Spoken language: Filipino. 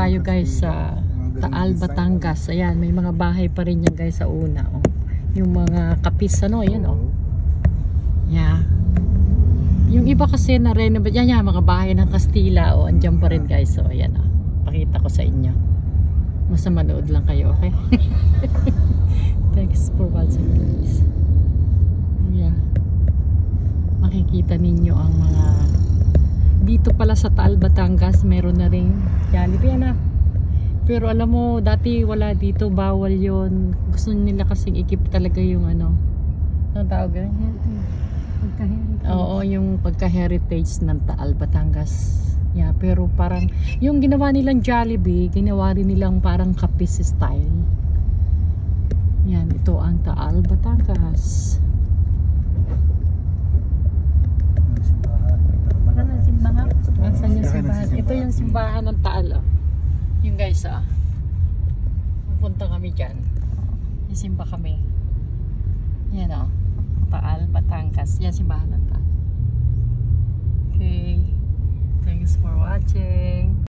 tayo guys sa Taal, Batangas. Ayan, may mga bahay pa rin yan guys sa una. Oh. Yung mga kapis, ano, yan oh. Yeah. Yung iba kasi na renovate, yan mga bahay ng Kastila. Oh, andyan pa rin guys. So, ayan oh. Pakita ko sa inyo. Basta manood lang kayo, okay? Thanks for watching guys. Yeah. Makikita ninyo ang mga dito pala sa Taal, Batangas, meron na ring Jollibee na. Pero alam mo, dati wala dito, bawal yon. Gusto nila kasing ikip talaga yung ano. Anong tawag yun? Pagka-heritage. Oo, yung pagka-heritage ng Taal, Batangas. Yeah, pero parang, yung ginawa nilang Jollibee, ginawa rin nilang parang kapis style. Yan, ito ang Taal, Batangas. Saan yung simbahan? Ito yung simbahan ng Taal oh. Yung guys ah, pupunta kami dyan, isimba kami. Yan oh, Taal, Batangas. Yan simbahan ng Taal. Okay, thanks for watching.